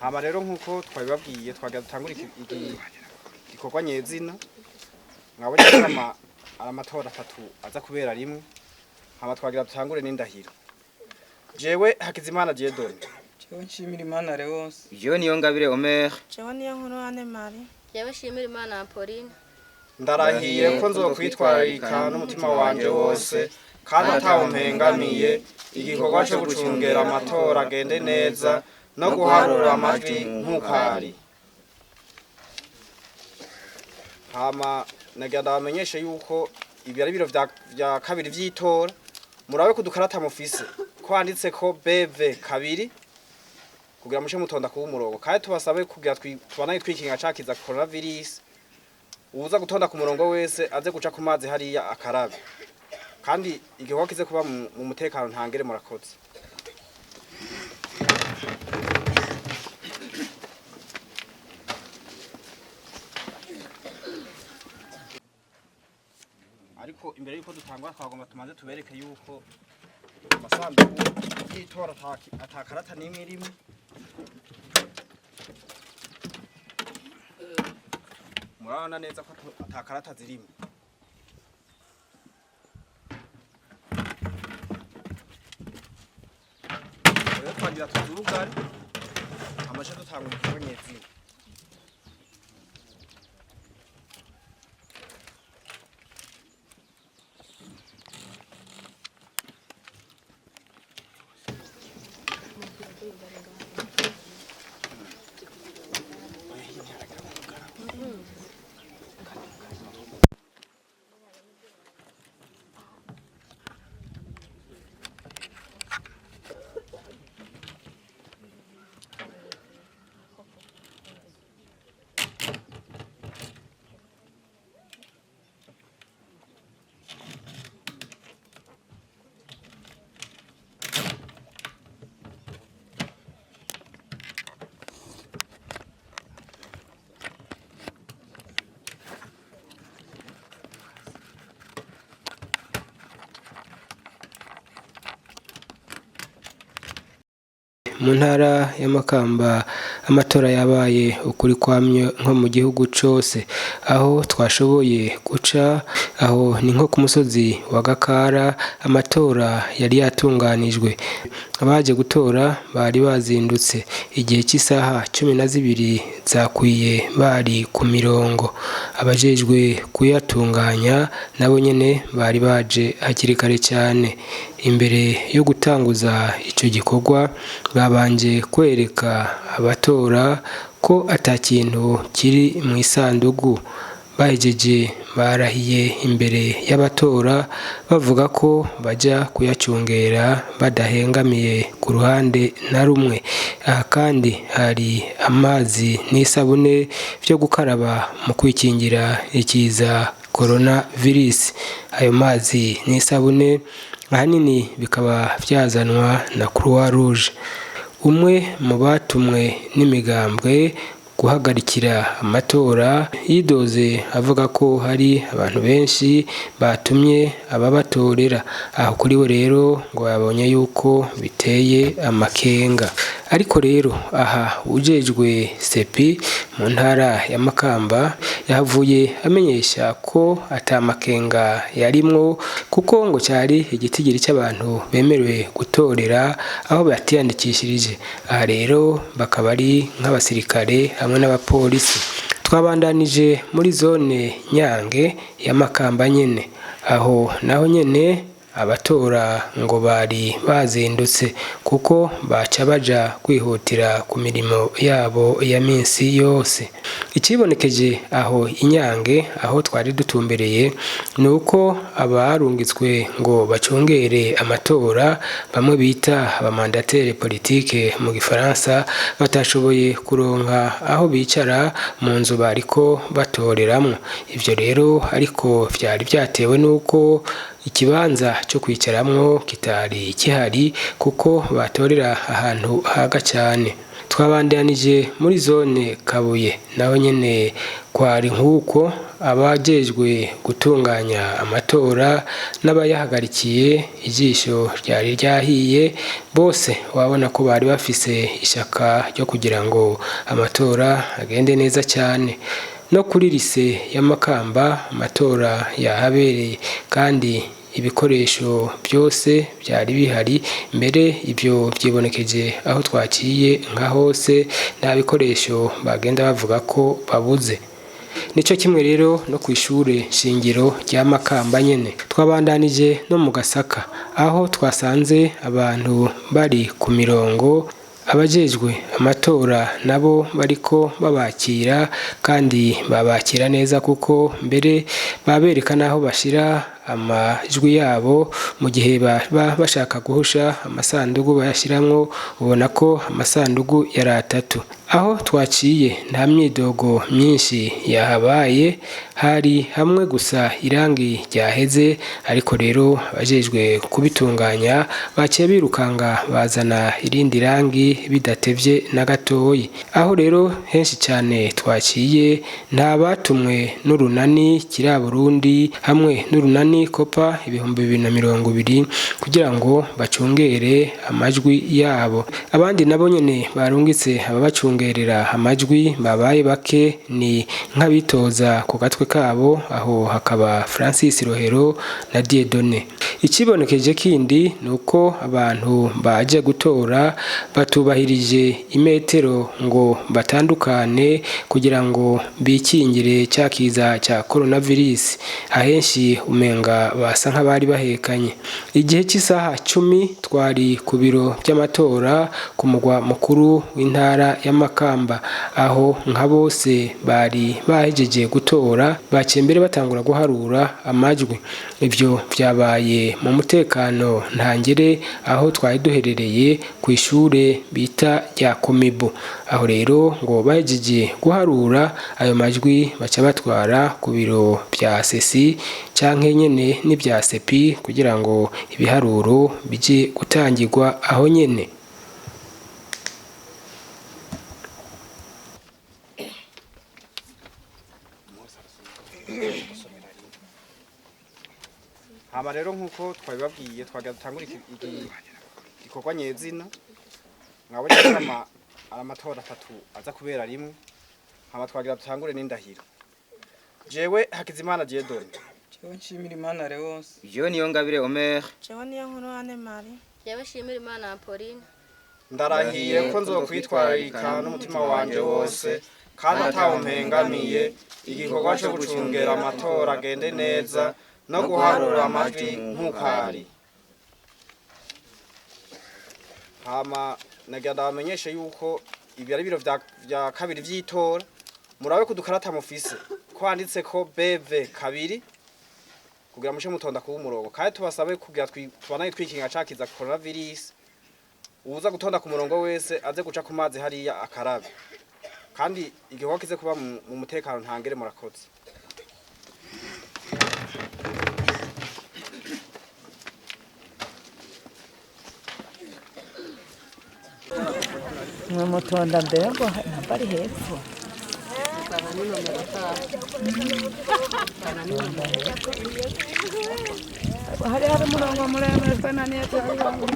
hama rero nkuko twabibabwiye twagira dutangura igikorwa nyezina mwabonye amatora 3 aza kubera rimwe hama twagira dutangure n'indahiro jewe Hakizimana Jedone jewe nshimira Imana Leonce jewe niyo ngabire Omer jewe niyo nkuru ane Mari jewe shimira Imana Apolline ndarahiye ko nzokwitwararika n'umutima wanje wose kandi atawumpengamiye igikorwa cyo gucungera amatora agende neza no guharura amajwi nk'ukari hama nagira ndamenyeshe yuko ibi ari biro vya kabiri vy'itora murabe kudukarata mufise ko handitse ko BV kabiri kugira mushe mutonda ku umurongo kandi tubasabe kugira tubanaye twikinga cakiza coronavirus uza gutonda ku murongo wese aze guca ku mazi hariya akarabe kandi igikorwa kize kuba mu mutekano ntangere murakoze ariko imbere yuko dutangwa twagomba tumaze tubereke yuko amasanduku y'itora atakarata n'imwe rimwe murabona neza ko atakarata zirimo rero twagira tuzurugari amashe dutangura igikorwa nyezina mu ntara ya Makamba amatora yabaye ukuri kwamye nko mu gihugu cyose aho twashoboye guca aho ni nko ku musozi wa Gakara amatora yari yatunganijwe abaje gutora bari bazindutse igihe cy'isaha 12 zakwiye bari ku mirongo abajejwe kuyatunganya nabo nyene bari baje hakiri kare cyane imbere yo gutanguza ico gikorwa babanje kwereka abatora ko atakintu kiri mu isandugu bahejeje barahiye imbere y'abatora bavuga ko baja kuyacungera badahengamiye ku ruhande na rumwe aha kandi hari amazi n'isabune byo gukaraba mu kwikingira ikiza coronavirus ayo mazi n'isabune ahanini bikaba byazanwa na Croix Rouge umwe mu batumwe n'imigambwe guhagarikira amatora yidoze avuga ko hari abantu benshi batumye ababatorera aho kuri we rero ngo yabonye yuko biteye amakenga ariko rero aha ujejwe sepi mu ntara ya Makamba yahavuye amenyesha ko atamakenga yarimwo kuko ngo cyari igitigiri cy'abantu bemerewe gutorera aho batiyandikishirije aha rero bakaba ari nk'abasirikare hamwe n'abapolisi twabandanije muri zone Nyange ya Makamba nyene aho naho nyene abatora ngo bari bazindutse kuko baca baja kwihutira ku mirimo yabo ya minsi yose ikibonekeje aho Inyange aho twari dutumbereye nuko abarungitswe ngo bacungere amatora bamwe bita abamandateri politique mu gifaransa batashoboye kuronka aho bicara mu nzu bariko batoreramwo ivyo rero ariko vyari byatewe nuko ikibanza cyo kwicaramwo kitari kihari kuko batorera ahantu haga cyane twabandanije muri zone Kabuye naho nyene kwari nk'uko abajejwe gutunganya amatora n'abayahagarikiye ijisho ryari ryahiye bose wabona ko bari bafise ishaka ryo kugira ngo amatora agende neza cyane. No kuri lise ya Makamba amatora yahabereye kandi ibikoresho byose byari bihari, mbere ibyo byibonekeje aho twaciye nka hose nta bikoresho bagenda bavuga ko babuze. Nico kimwe rero no kwishure shingiro rya Makamba nyene. Twabandanije no mu Gasaka aho twasanze abantu bari ku mirongo, abajejwe amatora nabo bariko babakira kandi babakira neza kuko mbere babereka naho bashira amajwi yabo mu gihe baba bashaka guhusha amasandugu bayashiramwo, ubona ko amasandugu yari 3. Aho twaciye nta myidogo myinshi yahabaye, hari hamwe gusa irangi ryaheze, ariko rero abajejwe kubitunganya baciye birukanga bazana irindi rangi bidatevye na gatoyi. Aho rero henshi cyane twaciye nta batumwe n'urunani kira Burundi hamwe n'urunani kopa 2020 kugira ngo bacungere amajwi yabo. Abandi nabo nyene barungitse ababacungerera amajwi babaye bake ni nk'abitoza ku gatwe kabo, aho hakaba Francis Rohero na Dieudonné. Ikibonekeje kindi nuko abantu baje gutora batubahirije imetero ngo batandukane kugira ngo bikingire cyakiza cya coronavirus. Ahenshi umenga basa nk'abari bahekanye. Igihe cy'isaha 10 twari ku biro by'amatora ku mugwa mukuru w'intara ya Makamba, aho nka bose bari bahejeje gutora bakembere batangura guharura amajwi. Ibyo byabaye mu mutekano ntangere aho twari duherereye ku ishure bita rya Komibo. Aho rero ngo bahejeje guharura ayo majwi baca batwara ku biro bya sesi canke nyene n'ibya sepi kugira ngo ibiharuro bije gutangirwa aho nyene. Hama rero nkuko twabibabwiye twagira dutangura igikorwa nyezina, mwabonye amatora 3 aza kubera rimwe. Hama twagira dutangure n'indahiro. Jewe Hakizimana Dieudonné. Jewe nshimira Imana Leonce. Jewe Niyongabire Omer. Jewe niyo nkuru Mari. Jewe nshimira Imana Pauline. Ndarahiye ko nzokwitwararika n'umutima wanje wose kandi atawumpengamiye igikorwa cyo gucungera amatora agende neza no guharura amajwi nk'ukari. Hama nagira ndabamenyeshe yuko ibi ari biro vya kabiri vy'itora, murabe kudukarata mufise ko handitse ko BV kabiri kugira mushe mutonda ku umurongo, kandi tubasabe kugira tubanaye twikinga cakiza coronavirus. Uza gutonda ku murongo wese aze guca ku mazi hariya akarabe, kandi igikorwa kize kuba mu mutekano ntangere. Murakoze. Mutonda mbere ngo bari hepfo. Hari umurongo muremure sana neza umurongo